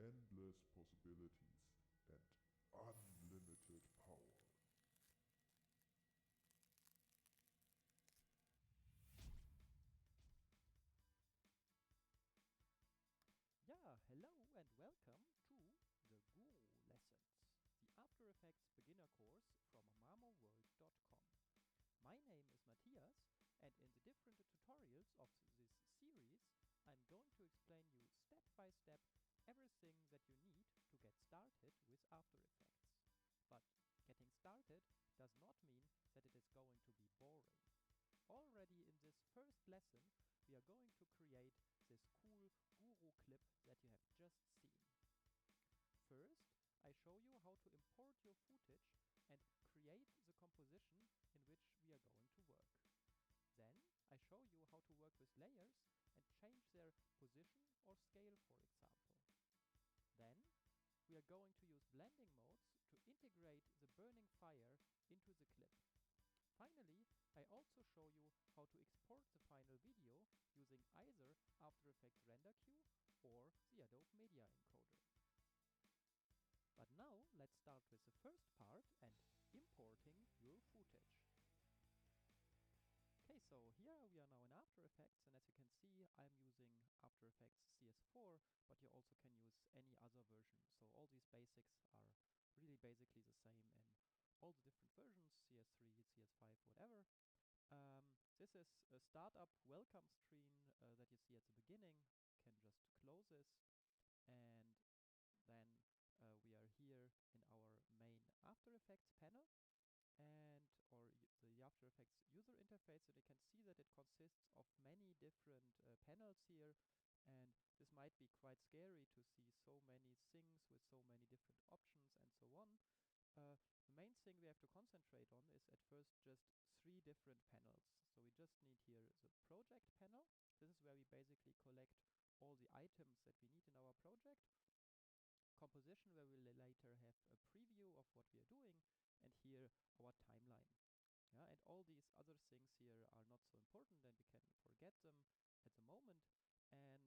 endless possibilities and unlimited power. Yeah, hello and welcome to the Guru Lessons, the After Effects beginner course from marmorworld.com. My name is Matthias, and in the different tutorials of this series, I'm going to explain you step by step everything that you need to get started with After Effects. But getting started does not mean that it is going to be boring. Already in this first lesson, we are going to create this cool Guru clip that you have just seen. First, I show you how to import your footage and create the composition in which we are going to work. Then, I show you how to work with layers and change their position or scale, for example. Then, we are going to use blending modes to integrate the burning fire into the clip. Finally, I also show you how to export the final video using either After Effects Render Queue or the Adobe Media Encoder. But now let's start with the first part and importing your footage. Okay, so here we are now in After Effects, and as you can see, I'm using After Effects CS4, but you also can use any other version. So all these basics are really basically the same in all the different versions, CS3, CS5, whatever. This is a startup welcome screen that you see at the beginning. You can just close this, and then we are here in our main After Effects panel or the After Effects user interface, and you can see that it consists of many different panels here, and this might be quite scary to see so many things with so many different options and so on. The main thing we have to concentrate on is at first just 3 different panels. So we just need here the project panel. This is where we basically collect all the items that we need in our project. Composition, where we'll later have a preview of what we are doing, and here our timeline. Yeah, and all these other things here are not so important, and we can forget them at the moment. And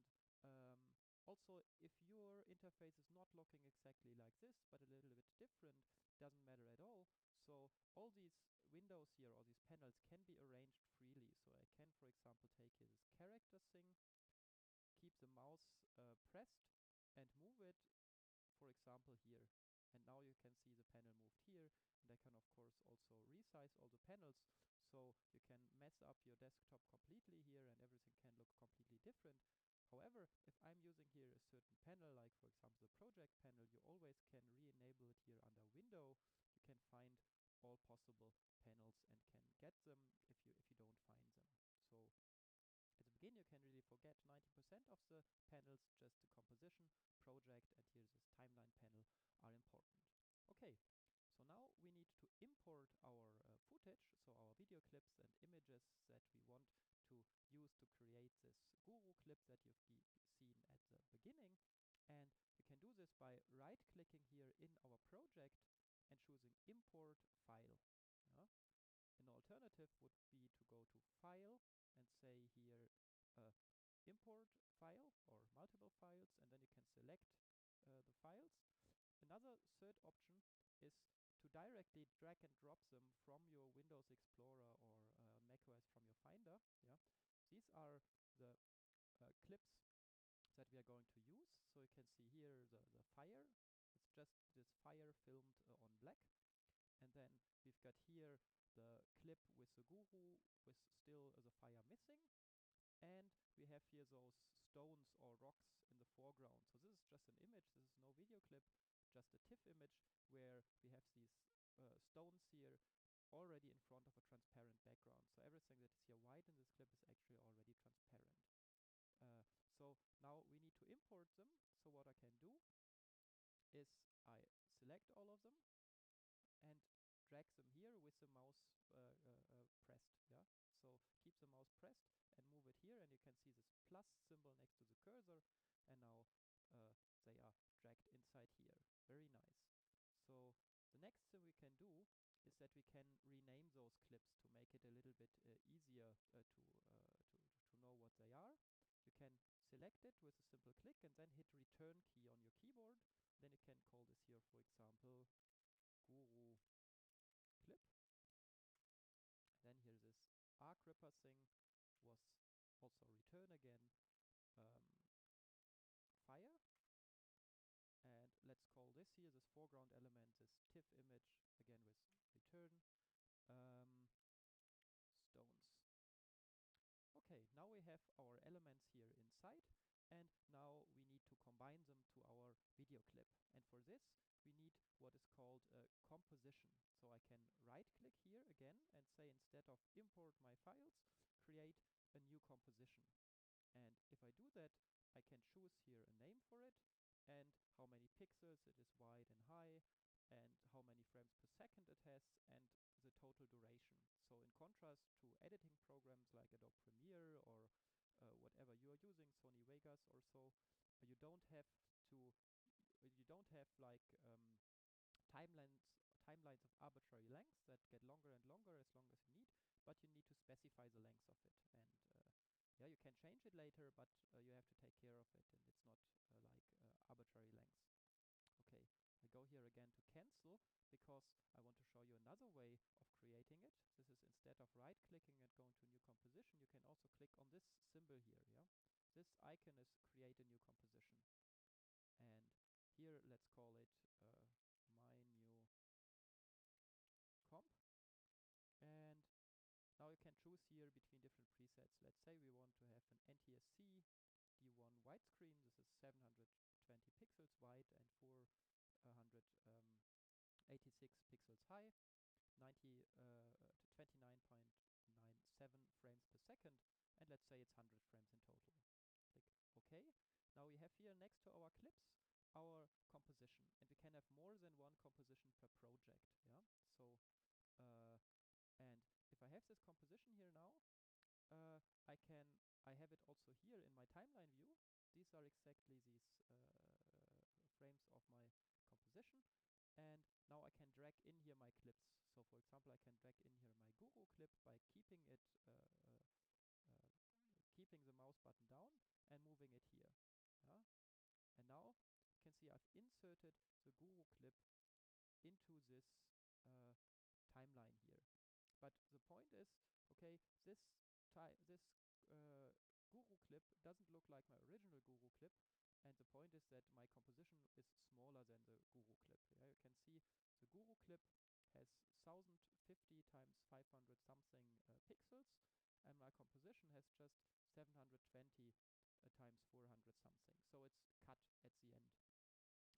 also, if your interface is not looking exactly like this, but a little bit different, doesn't matter at all. So all these windows here, or these panels, can be arranged freely. So I can, for example, take here this character thing, keep the mouse pressed, and move it, for example, here. And now you can see the panel moved here, and I can of course also resize all the panels, so you can mess up your desktop completely here and everything can look completely different. However, if I'm using here a certain panel, like for example the project panel, you always can re-enable it here under Window. You can find all possible panels and can get them if you don't find them. So at the beginning, you can really forget 90% of the panels, just the composition, project, and here's this timeline panel are important. Okay, so now we need to import our footage, so our video clips and images that we want to use to create this Guru clip that you've seen at the beginning. And we can do this by right-clicking here in our project and choosing Import File. Yeah? An alternative would be to go to File and say here import file or multiple files, and then you can select the files. Another third option is to directly drag and drop them from your Windows Explorer or macOS from your Finder. Yeah, these are the clips that we are going to use. So you can see here the fire. It's just this fire filmed on black. And then we've got here the clip with the Guru with still the fire missing. And we have here those stones or rocks in the foreground. So this is just an image. This is no video clip, just a TIFF image where we have these stones here already in front of a transparent background. So everything that is here white in this clip is actually already transparent. So now we need to import them. So what I can do is I select all of them and drag them here with the mouse pressed. Yeah. So keep the mouse pressed and move it here, and you can see this plus symbol next to the cursor, and now they are dragged inside here. Very nice. So the next thing we can do is that we can rename those clips to make it a little bit easier to know what they are. You can select it with a simple click and then hit return key on your keyboard. Then you can call this here, for example, Guru clip. Then here this arc ripper thing was also return again fire. And let's call this here, this foreground element, this TIFF image, again with return stones. Okay, now we have our elements here inside, and now we need to combine them to our video clip. And for this, we need what is called a composition. So I can right-click here again and say, instead of import my files, create a new composition. And if I do that, I can choose here a name for it, and how many pixels it is wide and high, and how many frames per second it has, and the total duration. So in contrast to editing programs like Adobe Premiere or whatever you are using, Sony Vegas or so, you don't have like timelines of arbitrary lengths that get longer and longer as long as you need, but you need to specify the length of it. And yeah, you can change it later, but you have to take care of it, and it's not like arbitrary lengths. Okay, I go here again to cancel, because I want to show you another way of creating it. This is, instead of right-clicking and going to new composition, you can also click on this symbol here, yeah? This icon is create a new composition. And here, let's call it my new comp. And now you can choose here between different presets. Let's say we want to have an NTSC D1 widescreen. This is 720 pixels wide and 486 pixels high, 29.97 frames per second, and let's say it's 100 frames in total. Click OK. Now we have here next to our clips our composition, and we can have more than one composition per project. Yeah. So and if I have this composition here now, I have it also here in my timeline view. These are exactly these frames of my composition. And now I can drag in here my clips. So for example, I can drag in here my Guru clip by keeping it, keeping the mouse button down and moving it here. Yeah? And now you can see I've inserted the Guru clip into this timeline here. But the point is, okay, this Guru clip doesn't look like my original Guru clip, and the point is that my composition is smaller than the Guru clip. Yeah, you can see the Guru clip has 1050 times 500 something pixels, and my composition has just 720 times 400 something. So it's cut at the end.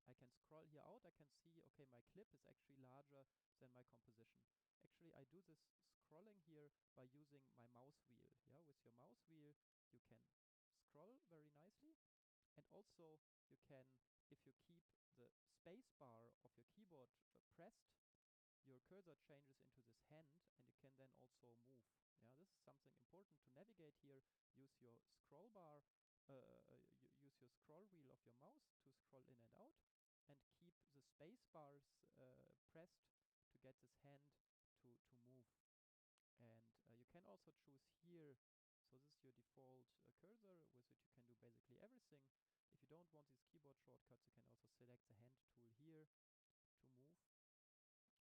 I can scroll here out. I can see, okay, my clip is actually larger than my composition. Actually, I do this scrolling here by using my mouse wheel. Yeah, with your mouse wheel, you can scroll very nicely. And also, you can, if you keep the space bar of your keyboard pressed, your cursor changes into this hand, and you can then also move. Yeah, this is something important to navigate here. Use your scroll bar, use your scroll wheel of your mouse to scroll in and out, and keep the space bars pressed to get this hand to move. And you can also choose here, so this is your default cursor with which you can do basically everything. If you don't want these keyboard shortcuts, you can also select the hand tool here to move,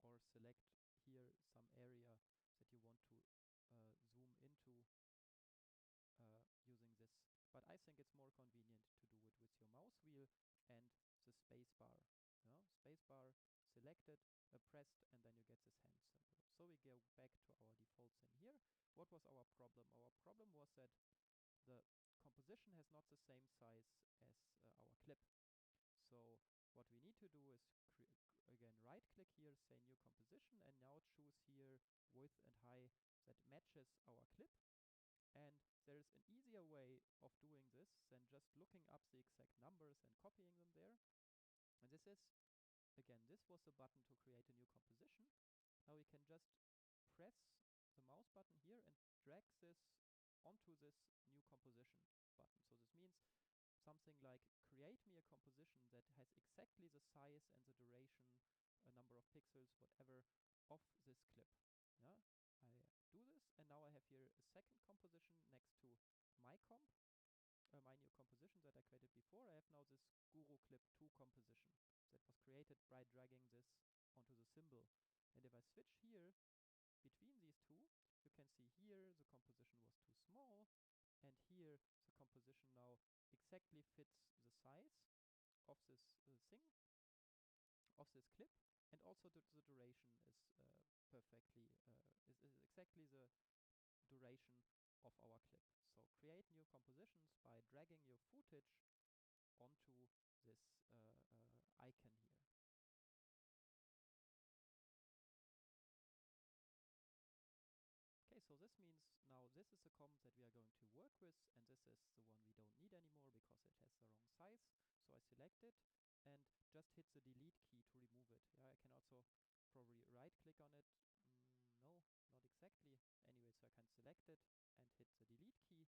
or select here some area that you want to zoom into using this. But I think it's more convenient to do it with your mouse wheel and the space bar. Space bar selected, pressed, and then you get this hand symbol. So we go back to our default thing here. What was our problem? Our problem was that the composition has not the same size as our clip. So what we need to do is again right click here, say new composition, and now choose here width and height that matches our clip. And there is an easier way of doing this than just looking up the exact numbers and copying them there. And this is, again, this was the button to create a new composition. Now we can just press the mouse button here and drag this onto this new composition button. So this means something like create me a composition that has exactly the size and the duration, a number of pixels, whatever, of this clip. Yeah, I do this, and now I have here a second composition next to my comp, my new comp. composition that I created before, I have now this Guru Clip 2 composition that was created by dragging this onto the symbol. And if I switch here between these two, you can see here the composition was too small, and here the composition now exactly fits the size of this of this clip, and also the duration is perfectly is exactly the duration of our clip. So create new compositions by dragging your footage onto this icon here. Okay, so this means now this is the comp that we are going to work with, and this is the one we don't need anymore because it has the wrong size. So I select it and just hit the delete key to remove it. Yeah, I can also probably right click on it. No, not exactly. Anyway, so I can select it and hit the delete key,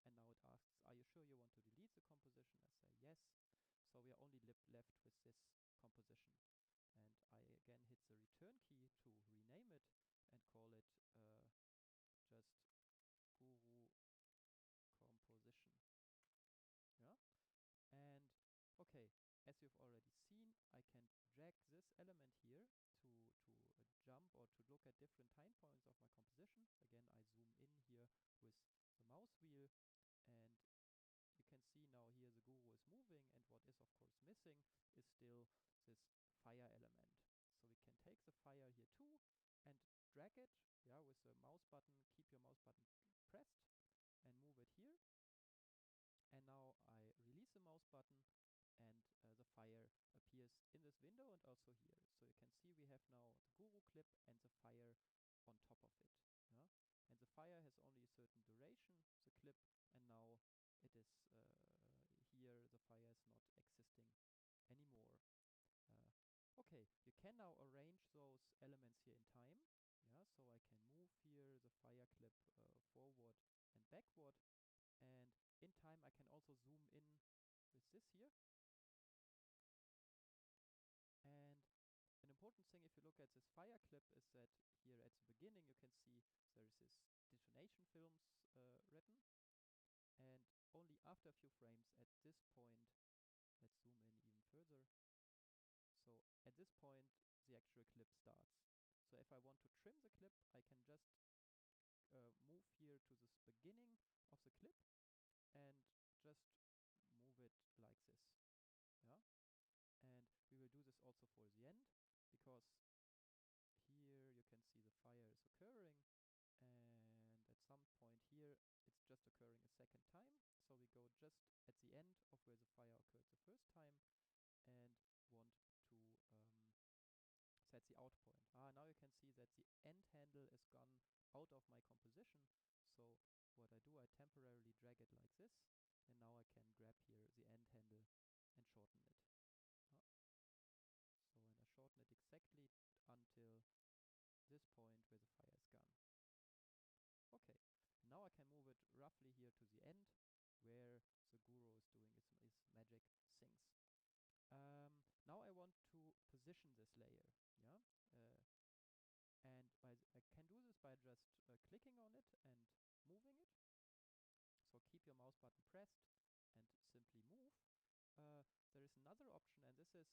and now it asks, are you sure you want to delete the composition? I say yes. So we are only left with this composition. And I again hit the return key to rename it and call it just Guru composition. Yeah. And okay, as you've already seen, I can drag this element here to jump or to look at different time points of my composition. Again, I zoom in here with the mouse wheel, and you can see now here the Guru is moving, and what is of course missing is still this fire element. So we can take the fire here too and drag it, yeah, with the mouse button. Keep your mouse button pressed and move it here. And now I release the mouse button, and the fire appears in this window and also here. So you can see we have now the Guru clip and the fire on top of it. Yeah? And the fire has only a certain duration, the clip, and now it is here, the fire is not existing anymore. Okay, you can now arrange those elements here in time. Yeah, so I can move here the fire clip forward and backward, and in time I can also zoom in with this here. And an important thing, if you look at this fire clip, is that here at the beginning you can see there is this detonation films written, and only after a few frames at this point, let's zoom in even further. So at this point the actual clip starts. So if I want to trim the clip, I can just move here to this beginning of the clip and just move it like this. Yeah, and we will do this also for the end, because here you can see the fire is occurring, and at some point here it's just occurring a second time. So we go just at the end of where the fire occurred the first time and want to set the out point. Now you can see that the end handle is gone out of my composition. So what I do, I temporarily drag it like this, and now I can grab here the end handle and shorten it. So, and I shorten it exactly until this point where the fire is gone. Okay, and now I can move it roughly here to the end where the Guru is doing its magic things. Now I want to position this layer, yeah, and I can do this by just clicking on it and moving it. So keep your mouse button pressed and simply move. There is another option, and this is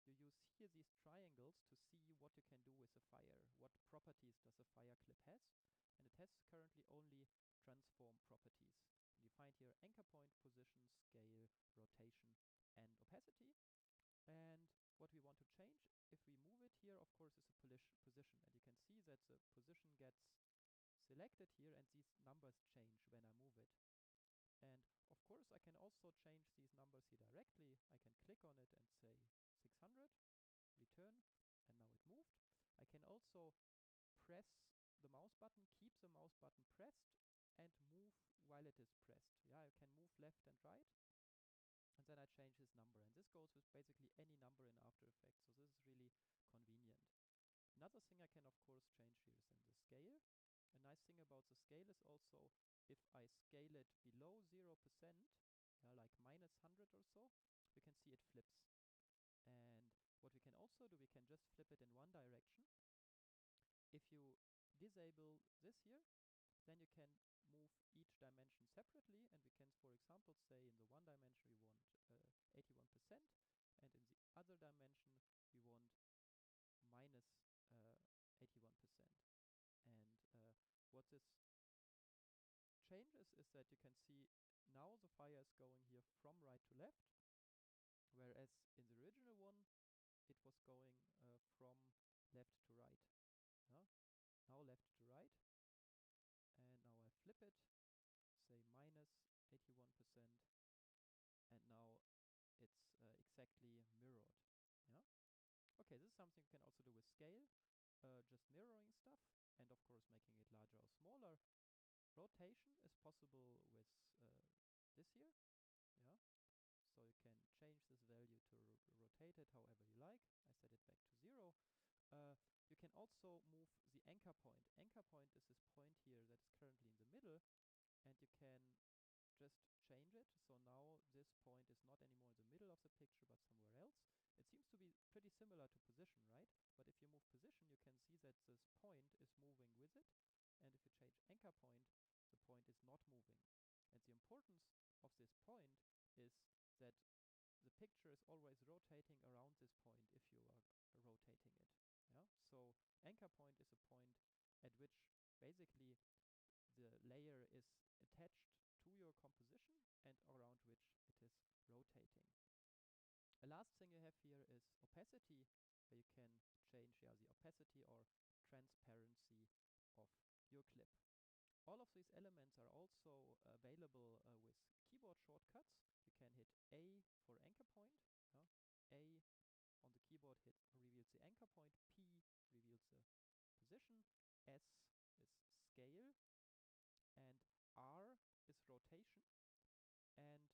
you use here these triangles to see what you can do with the fire. What properties does the fire clip has? And it has currently only transform properties. And you find here anchor point, position, scale, rotation, and opacity. And what we want to change, if we move it here, of course, is a position. And you can see that the position gets selected here, and these numbers change when I move it. And of course, I can also change these numbers here directly. I can click on it and say 600, return, and now it moved. I can also press the mouse button, keep the mouse button pressed, and move while it is pressed. Yeah, I can move left and right, and then I change this number. And this goes with basically any number in After Effects, so this is really convenient. Another thing I can of course change here is then the scale. A nice thing about the scale is also if I scale it below 0%, yeah, like -100 or so, you can see it flips. And what we can also do, we can just flip it in one direction. If you disable this here, then you can move each dimension separately, and we can, for example, example, say in the one dimension we want 81%, and in the other dimension we want minus 81%. And what this changes is that you can see now the fire is going here from right to left, whereas in the original one it was going from left to right. Yeah? Now left to right, and now I flip it, say minus 81%, and now it's exactly mirrored. Yeah. Okay, this is something you can also do with scale, just mirroring stuff, and of course making it larger or smaller. Rotation is possible with this here. Yeah. So you can change this value to rotate it however you like. I set it back to 0. You can also move the anchor point. Anchor point is this point here that is currently in the middle, and you can just change it. So now this point is not anymore in the middle of the picture, but somewhere else. It seems to be pretty similar to position, right? But if you move position, you can see that this point is moving with it. And if you change anchor point, the point is not moving. And the importance of this point is that the picture is always rotating around this point if you are rotating it. Yeah. So anchor point is a point at which basically the layer is attached to your composition and around which it is rotating. A last thing you have here is opacity, where you can change the opacity or transparency of your clip. All of these elements are also available with keyboard shortcuts. You can hit A for anchor point. A on the keyboard reveals the anchor point. P reveals the position. S is scale. And R is rotation. And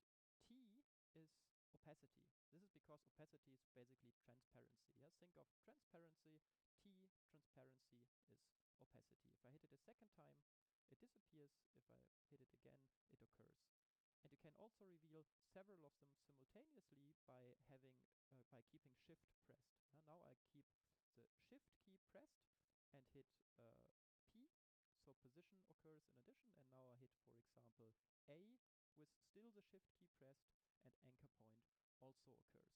T is opacity. This is because opacity is basically transparency. Yeah? Think of transparency. T, transparency, is opacity. If I hit it a second time, it disappears. If I hit it again, it occurs. And you can also reveal several of them simultaneously by keeping Shift pressed. Now I keep the Shift key pressed and hit P. So position occurs in addition, and now I hit, for example, A with still the Shift key pressed, and anchor point also occurs.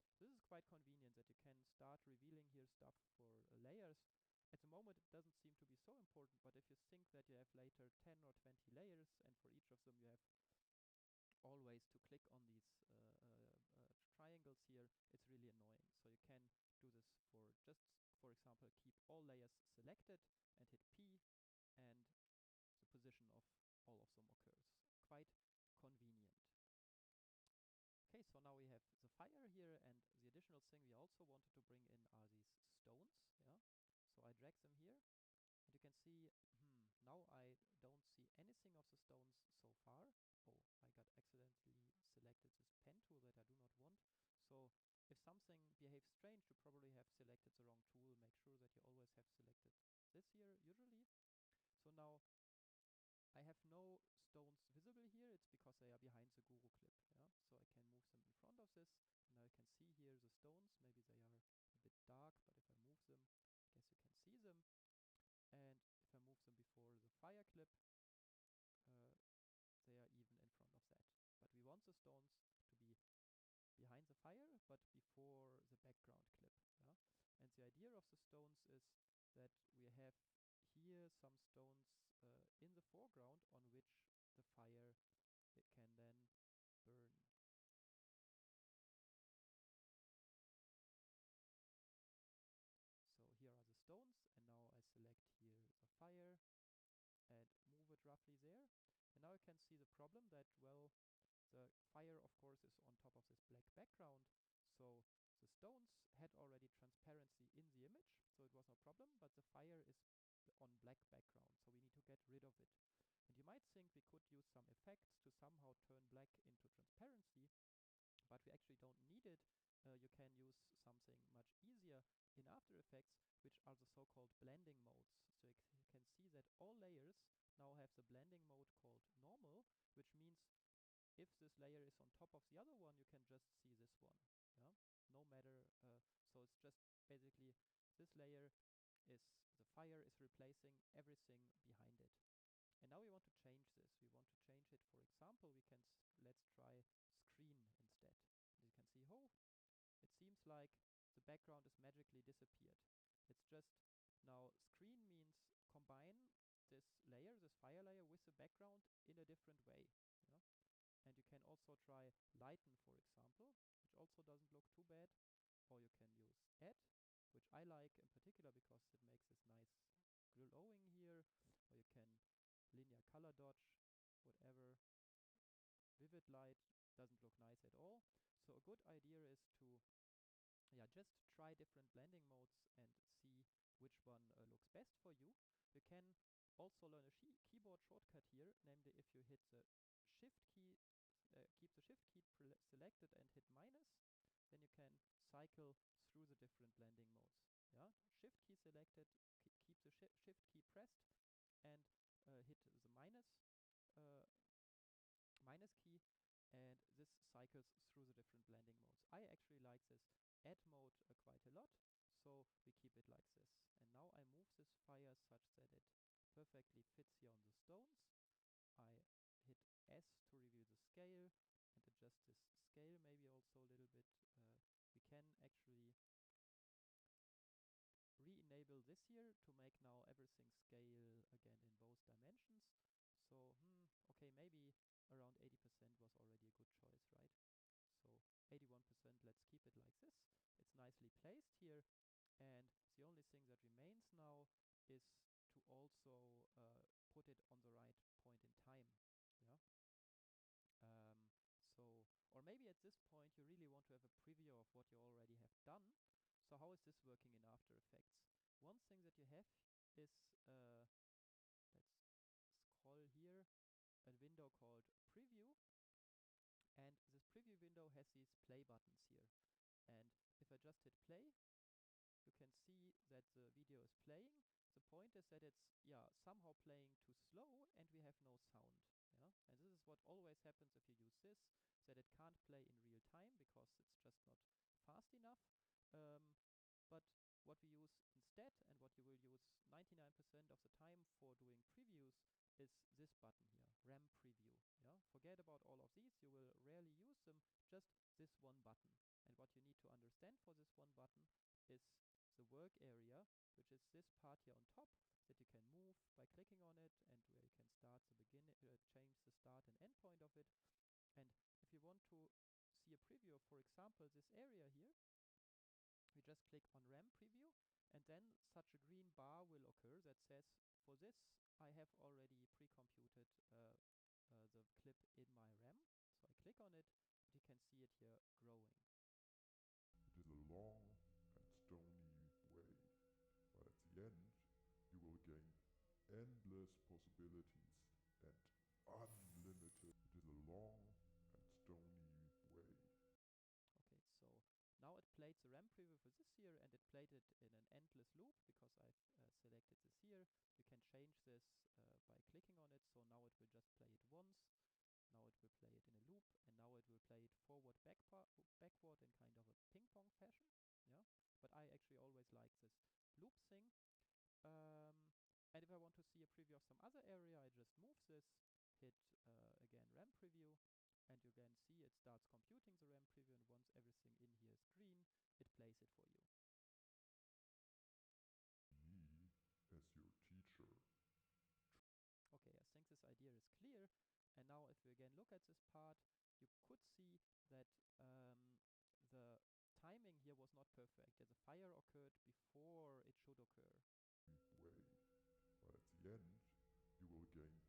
So this is quite convenient that you can start revealing here stuff for layers. At the moment it doesn't seem to be so important, but if you think that you have later 10 or 20 layers, and for each of them you have always to click on these triangles here, it's really annoying. So you can do this for example, keep all layers selected and hit P, and the position of all of them occurs. Quite convenient. Okay, so now we have the fire here, and the additional thing we also wanted to bring in are these stones. Yeah. So I drag them here, and you can see now I don't see anything of the stones so far. Oh, I got accidentally selected this pen tool that I do not want. So if something behaves strange, you probably have selected the wrong tool. Make sure that you always have selected this here usually. So now I have no stones visible here. It's because they are behind the guru clip. Yeah? So I can move them in front of this. And now you can see here the stones. Maybe they are a bit dark, but if I move them, I guess you can see them. And if I move them before the fire clip, they are even in front of that. But we want the stones to be behind the fire, but before the background clip. Yeah? And the idea of the stones is that we have here some stones in the foreground on which the fire can then burn. So here are the stones, and now I select here the fire and move it roughly there. And now you can see the problem that, well, the fire, of course, is on top of this black background. So the stones had already transparency in the image, so it was no problem, but the fire is on black background, so we need to get rid of it. And you might think we could use some effects to somehow turn black into transparency, but we actually don't need it. You can use something much easier in After Effects, which are the so-called blending modes. So you can see that all layers now have the blending mode called normal, which means if this layer is on top of the other one, you can just see this one. Yeah, no matter. So it's just basically this layer is the fire is replacing everything behind it. And now we want to change this. We want to change it. For example, we can let's try screen instead. And you can see, oh, it seems like the background is magically disappeared. It's just now screen means combine this layer, this fire layer, with the background in a different way. Yeah? And you can also try lighten, for example, which also doesn't look too bad. Or you can use add, which I like in particular because it makes this nice glowing here. Or you can linear color dodge, whatever. Vivid light doesn't look nice at all. So a good idea is to just try different blending modes and see which one looks best for you. You can also learn a keyboard shortcut here, namely if you hit the shift key, keep the shift key selected and hit minus, then you can cycle through the different blending modes. Yeah, shift key selected, keep the shift key pressed, and hit the uh, minus key, and this cycles through the different blending modes. I actually like this add mode quite a lot, so we keep it like this. And now I move this fire such that it perfectly fits here on the stones. I hit S to reveal the scale and adjust this scale maybe also a little bit. We can actually re-enable this here to make now everything scale again in both dimensions. So, okay, maybe around 80% was already a good choice, right? So 81%, let's keep it like this. It's nicely placed here. And the only thing that remains now is to also put it on the right point in time. Yeah. Or maybe at this point you really want to have a preview of what you already have done. So how is this working in After Effects? One thing that you have is, let's scroll here, a window called Preview. And this preview window has these play buttons here. And if I just hit play, you can see that the video is playing. The point is that it's somehow playing too slow and we have no sound. Yeah, and this is what always happens if you use this, that it can't play in real time because it's just not fast enough. But what we use instead, and what you will use 99% of the time for doing previews, is this button here, RAM Preview. Yeah, forget about all of these. You will rarely use them. Just this one button. And what you need to understand for this one button is the work area, which is this part here on top that you can move by clicking on it, and where you can start the change the start and end point of it. And if you want to see a preview of, for example, this area here, we just click on RAM Preview, and then such a green bar will occur that says, for this, I have already pre-computed the clip in my RAM. So I click on it, and you can see it here growing. It is a long and stony way, but at the end, you will gain endless possibilities and unlimited. It is a long and stony way. Okay, so now it played the RAM preview for this here, and it played it in an endless loop because I've selected this here. You can change this by clicking on it, so now it will just play it once. Now it will play it in a loop, and now it will play it forward, backward in kind of a ping pong fashion. Yeah, but I actually always like this loop thing. And if I want to see a preview of some other area, I just move this, hit again RAM preview, and you again see it starts computing the RAM preview, and once everything in here is green, it plays it for you. Me as your teacher. Okay, I think this idea is clear. And now if we again look at this part, you could see that the timing here was not perfect. The fire occurred before it should occur. Way, but at the end, you will gain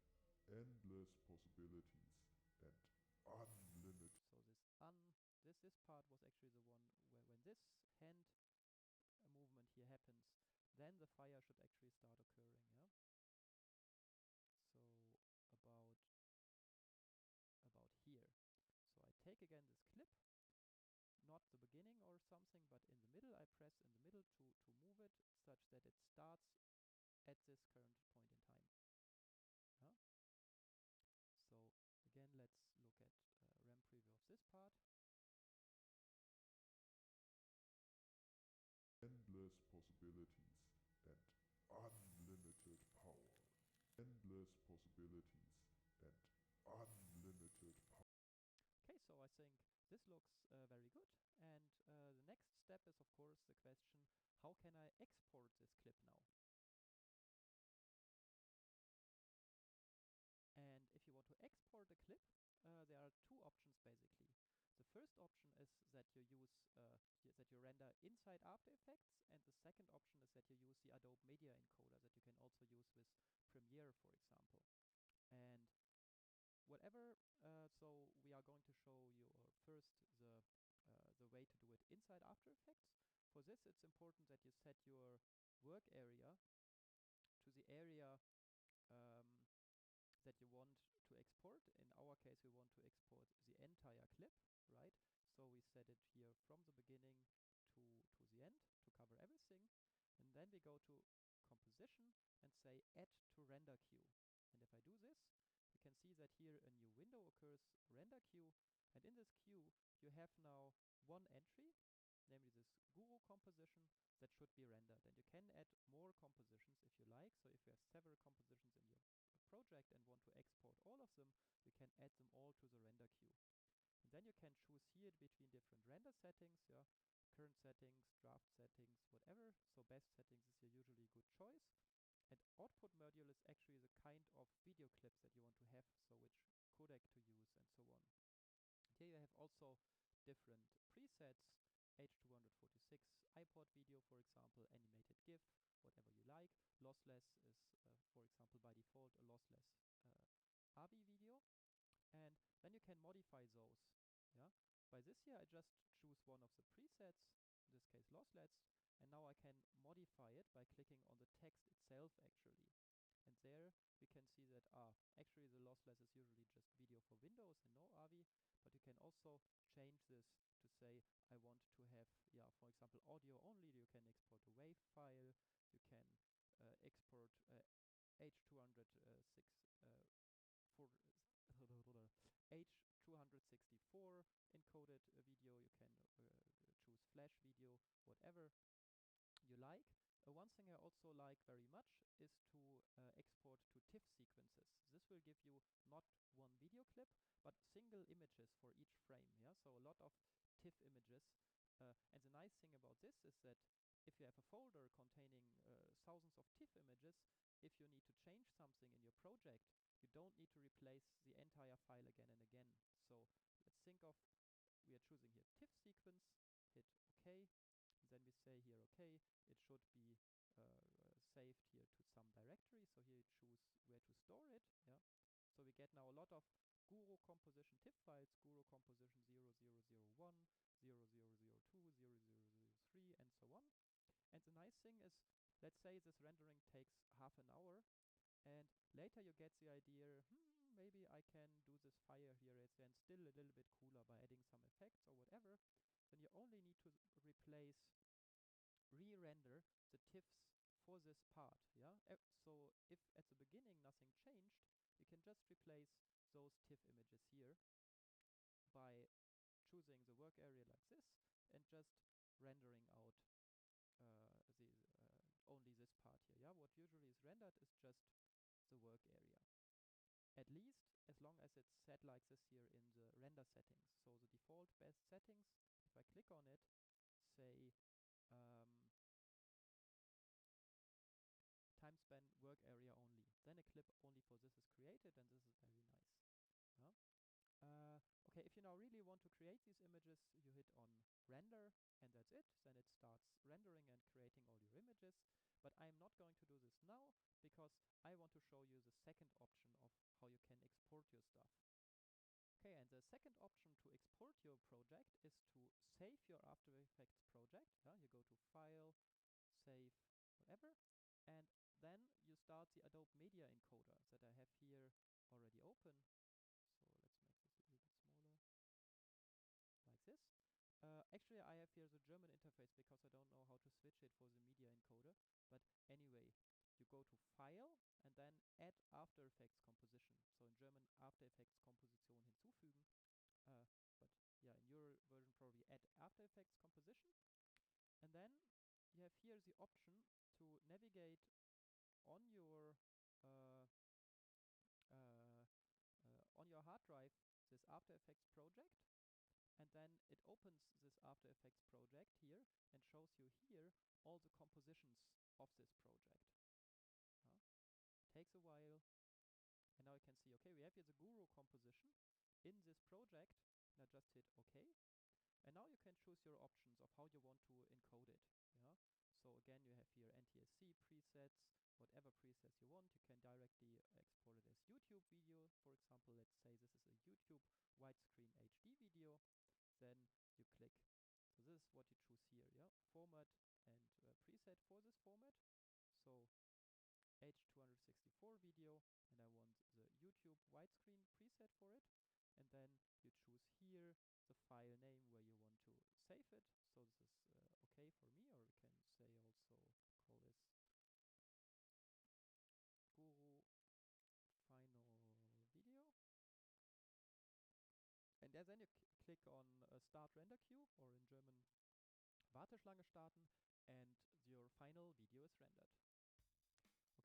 endless possibilities and unlimited. So this part was actually the one where when this hand movement here happens, then the fire should actually start occurring. Yeah. So about here. So I take again this clip, not the beginning or something, but in the middle. I press in the middle to move it such that it starts at this current point in time. Yeah. So again, let's look at RAM preview of this part. Endless possibilities and unlimited power. Endless possibilities and unlimited power. I think this looks very good. And the next step is, of course, the question, how can I export this clip now? And if you want to export a clip, there are two options basically. The first option is that you use that you render inside After Effects, and the second option is that you use the Adobe Media Encoder that you can also use with Premiere, for example. And whatever, so we are going to show you first the way to do it inside After Effects. For this, it's important that you set your work area to the area that you want to export. In our case, we want to export the entire clip, right? So we set it here from the beginning to the end to cover everything. And then we go to Composition and say Add to Render Queue. And if I do this, you can see that here a new window occurs, Render Queue. And in this queue, you have now one entry, namely this Guru composition, that should be rendered. And you can add more compositions if you like. So if you have several compositions in your project and want to export all of them, you can add them all to the render queue. And then you can choose here between different render settings, current settings, draft settings, whatever. So best settings is here usually a good choice. And output module is actually the kind of video clips that you want to have, so which codec to use and so on. And here you have also different presets, H246 iPod video, for example, animated GIF, whatever you like. Lossless is, for example, by default, a lossless AVI video. And then you can modify those. By this here, I just choose one of the presets, in this case lossless, and now I can modify it by clicking on the text itself actually. And there we can see that actually the lossless is usually just video for Windows and no AVI, but you can also change this to say I want to have, for example, audio only. You can export a WAV file. You can export H264 H264 encoded video. You can choose Flash video, whatever you like. One thing I also like very much is to export to TIFF sequences. This will give you not one video clip, but single images for each frame. So a lot of TIFF images. And the nice thing about this is that if you have a folder containing thousands of TIFF images, if you need to change something in your project, you don't need to replace the entire file again and again. So let's think of, we are choosing here TIFF sequence, hit OK, and then we say here OK, it should be saved here to some directory. So here you choose where to store it. So we get now a lot of Guru composition TIFF files, Guru composition 0001, 0002, 0003, and so on. And the nice thing is, let's say this rendering takes half an hour, and later you get the idea, maybe I can do this fire here and still a little bit cooler by adding some effects or whatever. Then you only need to re-render the TIFFs for this part. So if at the beginning nothing changed, you can just replace those TIFF images here by choosing the work area like this and just rendering out only this part here. What usually is rendered is just the work area. At least as long as it's set like this here in the render settings. So the default best settings, if I click on it, say time span work area only. Then a clip only for this is created, and this is very nice. Okay, if you now really want to create these images, you hit on render, and that's it. Then it starts rendering and creating all your images. But I'm not going to do this now because I want to show you the second option of how you can export your stuff. Okay, and the second option to export your project is to save your After Effects project. You go to File, Save, whatever, and then you start the Adobe Media Encoder that I have here already open. So let's make this a little bit smaller, like this. Actually, I have here the German interface because I don't know how to switch it for the media encoder. But anyway, you go to File and then Add After Effects Composition. So in German, After Effects Komposition hinzufügen. But in your version, probably Add After Effects Composition. And then you have here the option to navigate on your hard drive this After Effects project, and then it opens this After Effects project here and shows you here all the compositions of this project. Takes a while, and now you can see, okay, we have here the Guru composition in this project. Now just hit OK, and now you can choose your options of how you want to encode it. So again, you have here NTSC presets, whatever presets you want. You can directly export it as YouTube video. For example, let's say this is a YouTube widescreen HD video. Then you click. So this is what you choose here, format and preset for this format. So H264 video, and I want the YouTube widescreen preset for it. And then you choose here the file name where you want to save it. So this is okay for me, or you can say also call this Guru final video. And then you click on Start Render Queue, or in German Warteschlange starten, and your final video is rendered.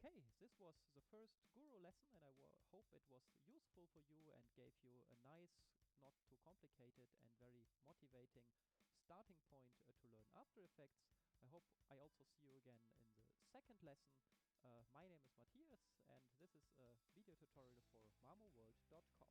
Okay, this was the first Guru lesson, and I hope it was useful for you and gave you a nice, not too complicated and very motivating starting point to learn After Effects. I hope I also see you again in the second lesson. My name is Matthias, and this is a video tutorial for marmoworld.com.